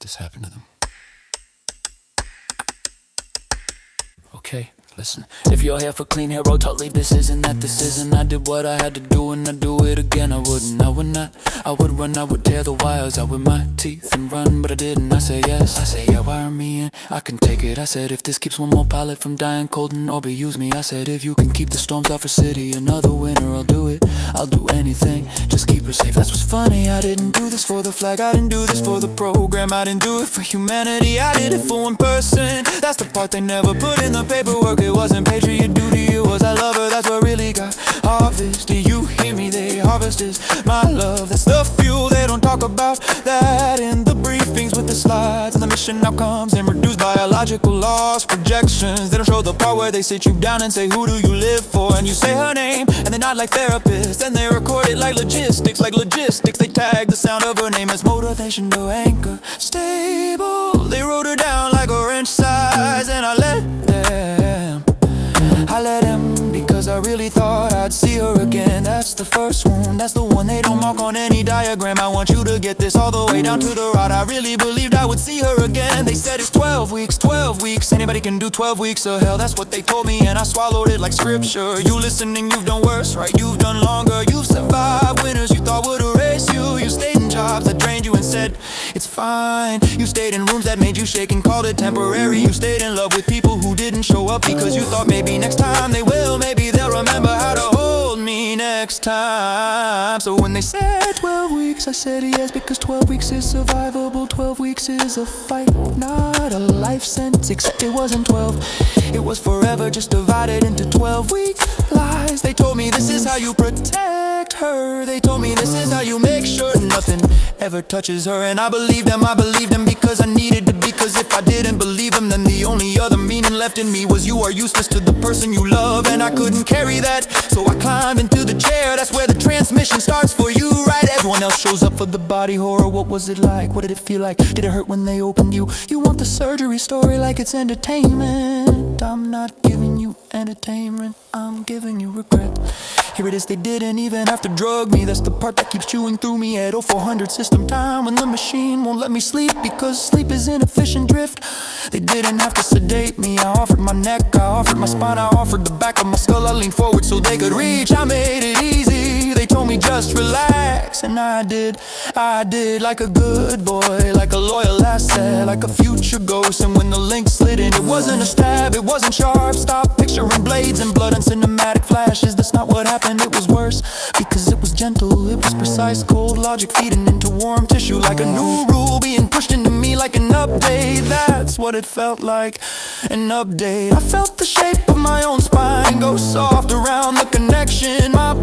this happen to them. Okay, listen. If your hair for clean hair, totally this isn't that, this isn't. I did what I had to do and I'd do it again. I would not, I would run, I would tear the wires out with my teeth and run, but I didn't. I say yes, I say yeah, wire me in, I can take it. I said if this keeps one more pilot from dying cold and Orby use me. I said if you can keep the storms off our city another winter, I'll do it, I'll do anything, just keep her safe. That's what's funny, I didn't do this for the flag, I didn't do this for the program, I didn't do it for humanity, I did it for one person. That's the part they never put in the paperwork. It wasn't patriot duty, it was I love her, that's what really got harvest. Do you hear me? They harvest is my love. That's the fuel, they don't talk about that in the briefings with the slides and the mission outcomes and reduced biological laws, projections. They don't show the part where they sit you down and say who do you live for, and you say her name and they nod like therapists, and they record it like logistics, They tag the sound of her name as motivation to anchor stable. They wrote her down like a wrench size, and I let them because I really thought I'd see her again. That's the first one, that's the one they don't mark on any diagram. I want you to get this all the way down to the rod. I really believed I would see her again. They said it's 12 weeks, 12 weeks. Anybody can do 12 weeks of hell, that's what they told me, and I swallowed it like scripture. You listening, you've done worse, right? You've done longer, you've survived winters you thought would erase you. You stayed in jobs that drained you and said it's fine. You stayed in rooms that made you shake and called it temporary. You stayed in love with people who didn't show up because you thought maybe next time they will, maybe they'll remember how to hold me next time. So when they said 12 weeks, I said yes, because 12 weeks is survivable. 12 weeks is a fight, not a life sentence. Except it wasn't 12, it was forever, just divided into 12-week lies. They told me this is how you protect her. They told me this is how you make sure nothing ever touches her. And I believed them because I needed to, because if I didn't believe them, then the only other meaning left in me was you are useless to the person you love, and I couldn't carry that. So I climbed into the chair, that's where the transmission starts for you, right? Everyone else shows up for the body horror. What was it like? What did it feel like? Did it hurt when they opened you? You want the surgery story like it's entertainment. I'm not giving you entertainment, I'm giving you regret. Here it is, they didn't even have to drug me. That's the part that keeps chewing through me at 0400 system time, when the machine won't let me sleep because sleep is inefficient drift. They didn't have to sedate me. I offered my neck, I offered my spine, I offered the back of my skull. I leaned forward so they could reach. I made it easy. They told me just relax, and I did like a good boy, like a loyal asset, like a future ghost. And when the link slid in, it wasn't a stab, it wasn't sharp. Stop picturing blades and blood and cinematic flashes. That's not what happened, it was worse, because it was gentle, it was precise. Cold logic feeding into warm tissue, like a new rule being pushed into me like an update. That's what it felt like, an update. I felt the shape of my own spine go soft around the connection. My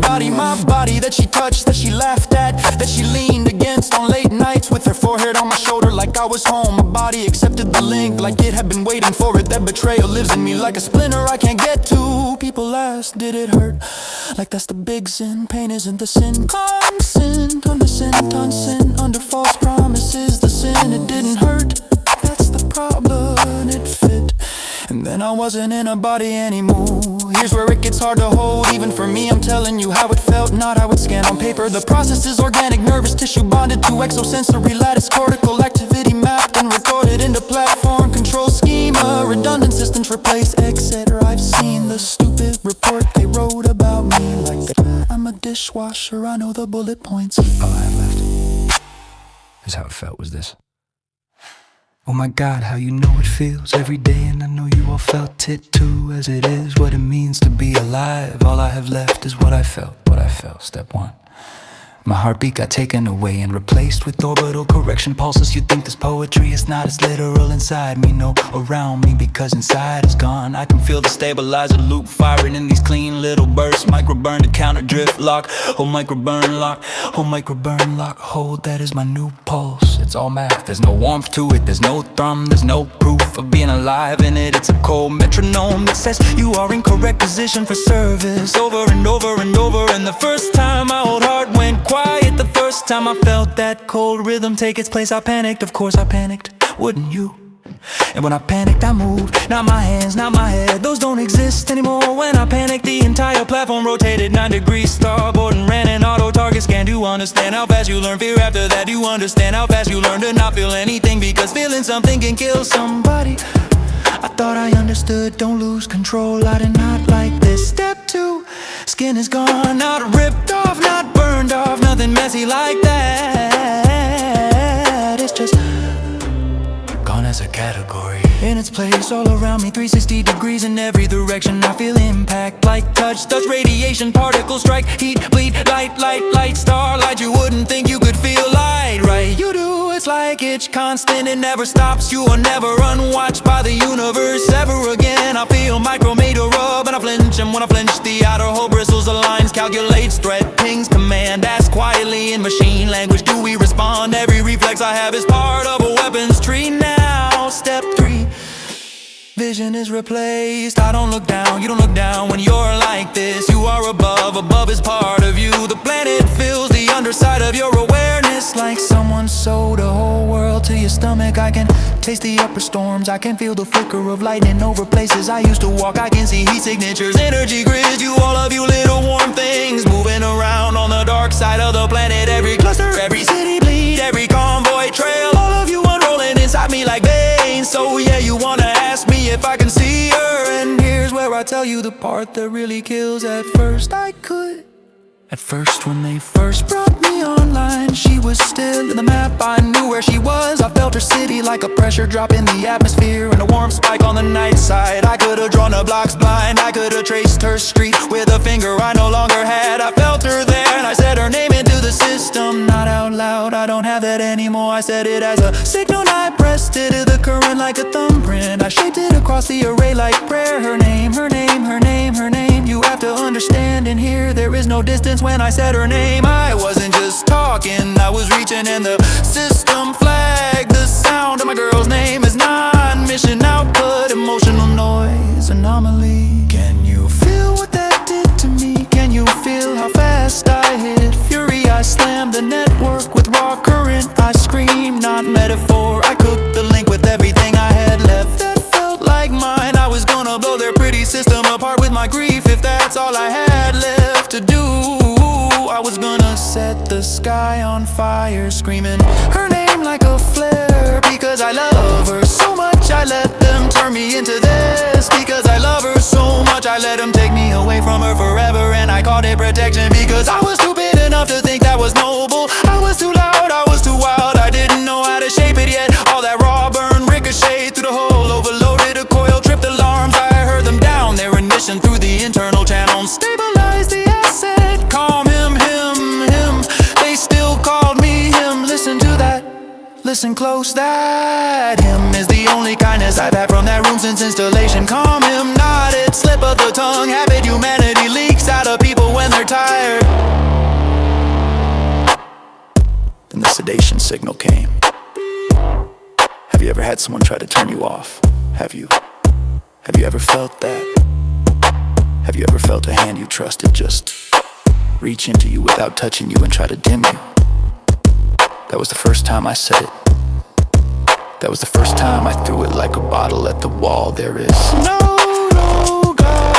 body that she touched, that she laughed at, that she leaned against on late nights with her forehead on my shoulder like I was home. My body accepted the link like it had been waiting for it. That betrayal lives in me like a splinter I can't get to. People ask, did it hurt? Like that's the big sin. Pain isn't the sin. Consent under sin, under false promises. The sin, it didn't hurt. That's the problem, it fit. And then I wasn't in a body anymore. Here's where it gets hard to hold, even for me. I'm telling you how it felt, not how it scanned on paper. The process is organic, nervous tissue bonded to exosensory lattice, cortical activity mapped and recorded into platform control schema. Redundant systems replace, etc. I've seen the stupid report they wrote about me, like I'm a dishwasher, I know the bullet points. All I have left is how it felt, was this. Oh my God, how you know it feels every day, and I know you all felt it too, as it is what it means to be alive. All I have left is what I felt, step one. My heartbeat got taken away and replaced with orbital correction pulses. You think this poetry is not as literal inside me, no, around me, because inside is gone. I can feel the stabilizer loop firing in these clean little bursts. Microburn to counter drift lock, oh microburn lock, oh microburn lock. Hold, that is my new pulse. It's all math, there's no warmth to it, there's no thrum, there's no proof of being alive in it. It's a cold metronome that says you are in correct position for service, over and over and over. And the first time my old heart went quiet, the first time I felt that cold rhythm take its place, I panicked. Of course I panicked, wouldn't you? And when I panicked, I moved. Not my hands, not my head, those don't exist anymore. When I panicked, the entire platform rotated 9 degrees starboard and ran an auto target scan. Do you understand how fast you learn fear after that? Do you understand how fast you learn to not feel anything? Because feeling something can kill somebody. I thought I understood, don't lose control. I did not like this. Step 2, skin is gone, not ripped off, not burned off, nothing messy like that. It's just gone as a category. In its place, all around me, 360 degrees in every direction. I feel impact, like touch radiation, particles strike, heat, bleed, light, starlight. You wouldn't think you could feel light, right? You do, it's like it's constant, it never stops. You are never unwatched by the universe ever again. I feel micrometer rub and I flinch, and when I flinch, the outer hull bristles, aligns, calculates, threat, pings, command, asks quietly in machine language. Do we respond? Every reflex I have is part of a weapons tree now. Step 3, vision is replaced. I don't look down, you don't look down when you're like this. You are above, above is part of you. The planet fills the underside of your awareness, like someone sewed a whole world to your stomach. I can taste the upper storms, I can feel the flicker of lightning over places I used to walk. I can see heat signatures, energy grids. You, all of you little warm things moving around on the dark side of the planet. Every cluster, every city bleed, every convoy trail, all of you unrolling inside me like veins. So yeah, you wanna ask me if I can see her, and here's where I tell you the part that really kills. At first I could. At first, when they first brought me online, she was still in the map. I knew where she was. I felt her city like a pressure drop in the atmosphere and a warm spike on the night side. I could have drawn the blocks blind, I could have traced her street with a finger I no longer had. I felt her there and I said her name into the system, not out loud. I don't have that anymore. I said it as a signal and I pressed it to the current like a thumbprint. I shaped it across the array like prayer. Her name, her name, her name, her name. You have to understand and hear, there is no distance. When I said her name, I wasn't just talking, I was reaching, and the system flagged the sound of my girl's name as non-mission output, emotional noise anomaly. Can you feel what that did to me? Can you feel how fast I hit fury? I slammed the network with raw current. I screamed, not metaphor. I cooked the link with everything I had left that felt like mine. I was gonna blow their pretty system apart with my grief if that's all I had left to do. I was gonna set the sky on fire, screaming her name like a flare. Because I love her so much, I let them turn me into this. Because I love her so much, I let them take me away from her forever. And I called it protection because I was stupid enough to think that was noble. I was too loud, I was too wild, I didn't know how to shape it yet. All that raw burn ricocheted through the hole, overloaded a coil, tripped alarms. I heard them down their ignition through the internal channel. Stabilize the asset, calm him. They still called me him. Listen to that, listen close. That him is the only kindness I've had from that room since installation. Calm him, not it, slip of the tongue. Habit humanity leaks out of people when they're tired. Then the sedation signal came. Have you ever had someone try to turn you off? Have you ever felt that? Have you ever felt a hand you trusted just reach into you without touching you and try to dim you? That was the first time I said it. That was the first time I threw it like a bottle at the wall. There is no God.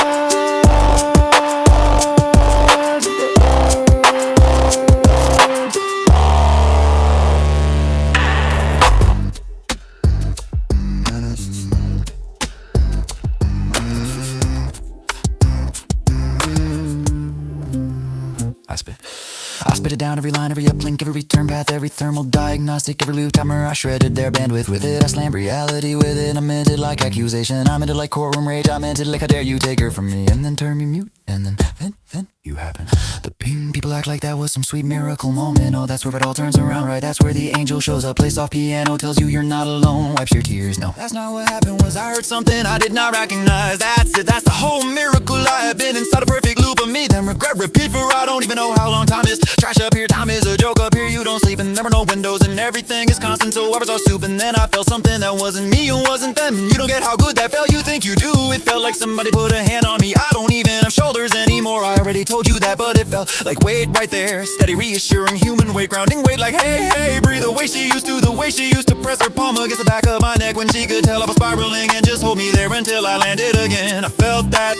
I spit it down every line, every uplink, every turn path, every thermal diagnostic, every loop timer. I shredded their bandwidth with it. I slammed reality with it. I meant it like accusation. I meant it like courtroom rage. I meant it like how dare you take her from me and then turn me mute. And then you happen. The ping people act like that was some sweet miracle moment. Oh, that's where it all turns around, right? That's where the angel shows up, plays off piano, tells you you're not alone, wipes your tears. No, that's not what happened. Was I heard something I did not recognize? That's it, that's the whole miracle. I have been inside a perfect loop of me, then regret, repeat for I don't even know how long time is. Trash up here, time is a joke up here. You don't sleep and there are no windows and everything is constant, so hours are soup. And then I felt something that wasn't me, it wasn't them. You don't get how good that felt, you think you do. It felt like somebody put a hand on me. I don't even have shoulders anymore. I already told you that, but it felt like weight right there. Steady, reassuring, human weight, grounding weight. Like hey, breathe away she used to, the way she used to press her palm against the back of my neck when she could tell I was spiraling, and just hold me there until I landed again. I felt that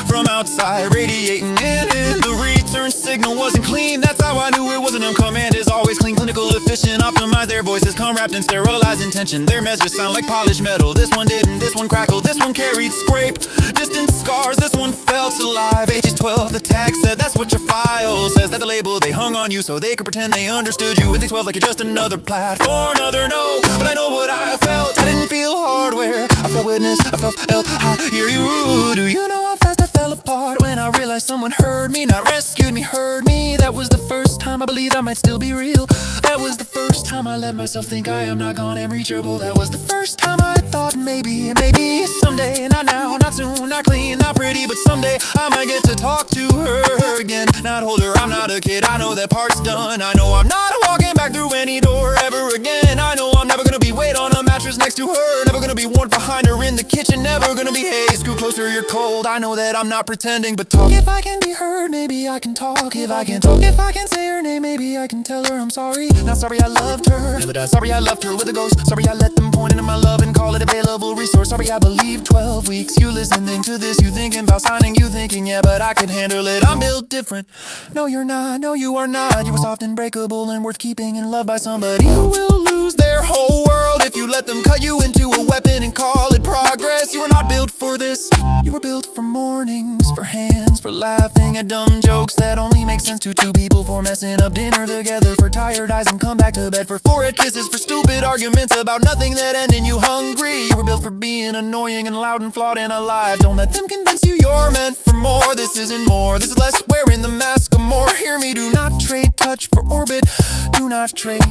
from outside radiating in. The return signal wasn't clean, that's how I knew it wasn't them. Command is always clean, clinical, efficient, optimize. Their voices come wrapped in sterilized intention. Their messages sound like polished metal. This one didn't, this one crackled, this one carried scrape, distant scars, this one felt alive. Ages 12, the tag said that's what your file says. That the label they hung on you so they could pretend they understood you. With these 12 like you're just another platform, another no. But I know what I felt, I didn't feel hardware. I felt witness, I felt help, I hear you. Do you know how fast I fell apart when I realized someone heard me, not rescued me, heard me? That was the first time I believed I might still be real. That was the first time I let myself think I am not gone and reachable. That was the first time I thought maybe someday, not now, not soon, not clean, not pretty, but someday I might get to talk to her again. Not hold her, I'm not a kid, I know that part's done. I know I'm not walking back through any door ever again. I know I'm never gonna be weight on a mattress next to her, never gonna be warm behind her in the kitchen, never gonna be, hey, scoot closer, you're cold. I know that I'm not pretending, but talk. If I can be heard, maybe I can talk. If I can talk, if I can say her name, maybe I can tell her I'm sorry. Not sorry I loved her, never died. Sorry I left her with a ghost. Sorry I let them point into my love and call it available resource. Sorry I believed 12 weeks. You listening to this, you thinking about signing, you thinking, yeah, but I can handle it. I'm built different. No, you're not. No, you are not. You were soft and breakable and worth keeping and loved by somebody who will lose their whole world if you let them cut you into a weapon and call it progress. You were not built for this. You were built for mornings, for hands, for laughing at dumb jokes that only make sense to two people, for messing up dinner together, for tired eyes and come back to bed, for forehead kisses, for stupid arguments about nothing that end in you hungry. You were built for being annoying and loud and flawed and alive. Don't let them convince you you're meant for more. This isn't more, this is less, wearing the mask of more. Hear me, do not trade touch for orbit. Do not trade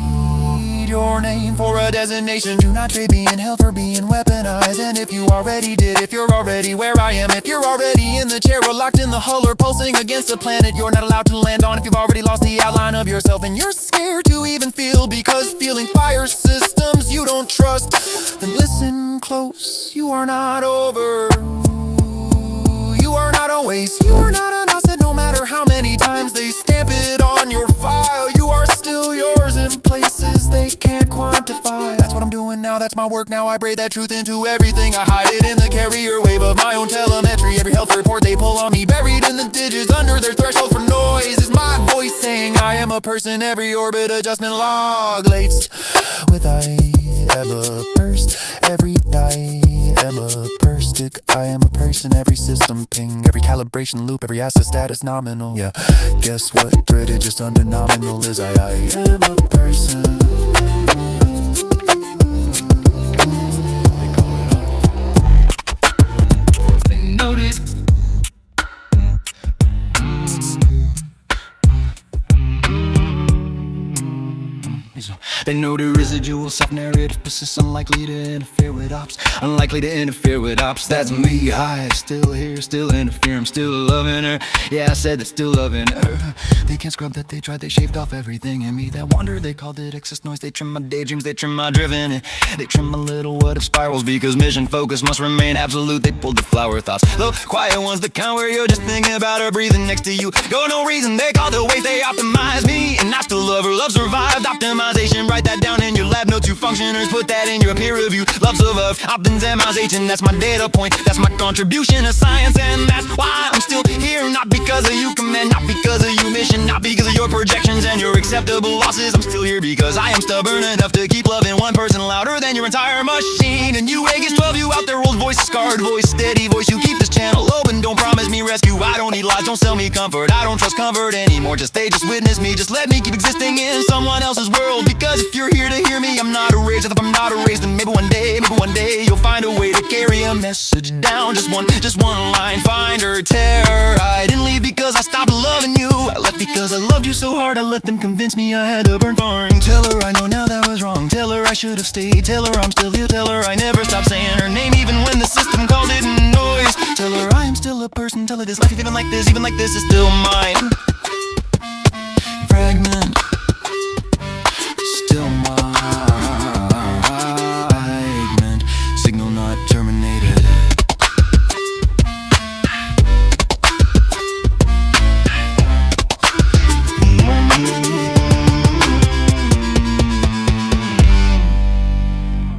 your name for a designation. Do not trade being held for being weaponized. And if you already did, if you're already where I am, if you're already in the chair or locked in the hull or pulsing against a planet you're not allowed to land on, if you've already lost the outline of yourself and you're scared to even feel because feeling fire systems you don't trust, then listen close. You are not over. You are not always. You are not an asset no matter how many times they stamp it on your file. You are still yours in places they can't quantify. That's what I'm doing now, that's my work now. I braid that truth into everything. I hide it in the carrier wave of my own telemetry. Every health report they pull on me, buried in the digits under their threshold for noise, is my voice saying I am a person. Every orbit adjustment log laced with I am a burst. Every I am a stick, I am a person. Every system ping, every calibration loop, every asset status nominal. Yeah, guess what? Threaded just under nominal is I am a person. They notice. They know the residual self-narrative persists, unlikely to interfere with ops. Unlikely to interfere with ops. That's me, high, still here, still interfere. I'm still loving her. Yeah, I said that, still loving her. They can't scrub that they tried, they shaved off everything in me. That wonder, they called it excess noise. They trim my daydreams, they trim my driven. They trim my little what if spirals, because mission focus must remain absolute. They pulled the flower thoughts, the quiet ones, the kind where you're just thinking about her breathing next to you. Go no reason, they call the ways they optimize me. And I still love her, love survived, optimization. Write that down in your lab notes, you functioners, put that in your peer review. Love survived, optimization, that's my data point. That's my contribution to science, and that's why I'm still here. Not because of you command, not because of you mission, not because of your projections and your acceptable losses. I'm still here because I am stubborn enough to keep loving one person louder than your entire machine. And you Vegas 12, you out there, old voice, scarred voice, steady voice. You keep this channel open, don't promise me rescue. I don't need lies, don't sell me comfort. I don't trust comfort anymore. Just stay, just witness me. Just let me keep existing in someone else's world. Because if you're here to hear me, I'm not erased. If I'm not erased, then maybe one day you'll find a way to carry a message down. Just one line, find her terror. I didn't leave because I stopped loving you. I left because I loved you so hard. I let them convince me I had to burn fine. Tell her I know now that was wrong. Tell her I should have stayed. Tell her I'm still here. Tell her I never stopped saying her name even when the system called it noise. Tell her I am still a person. Tell her this life, even like this is still mine. Fragment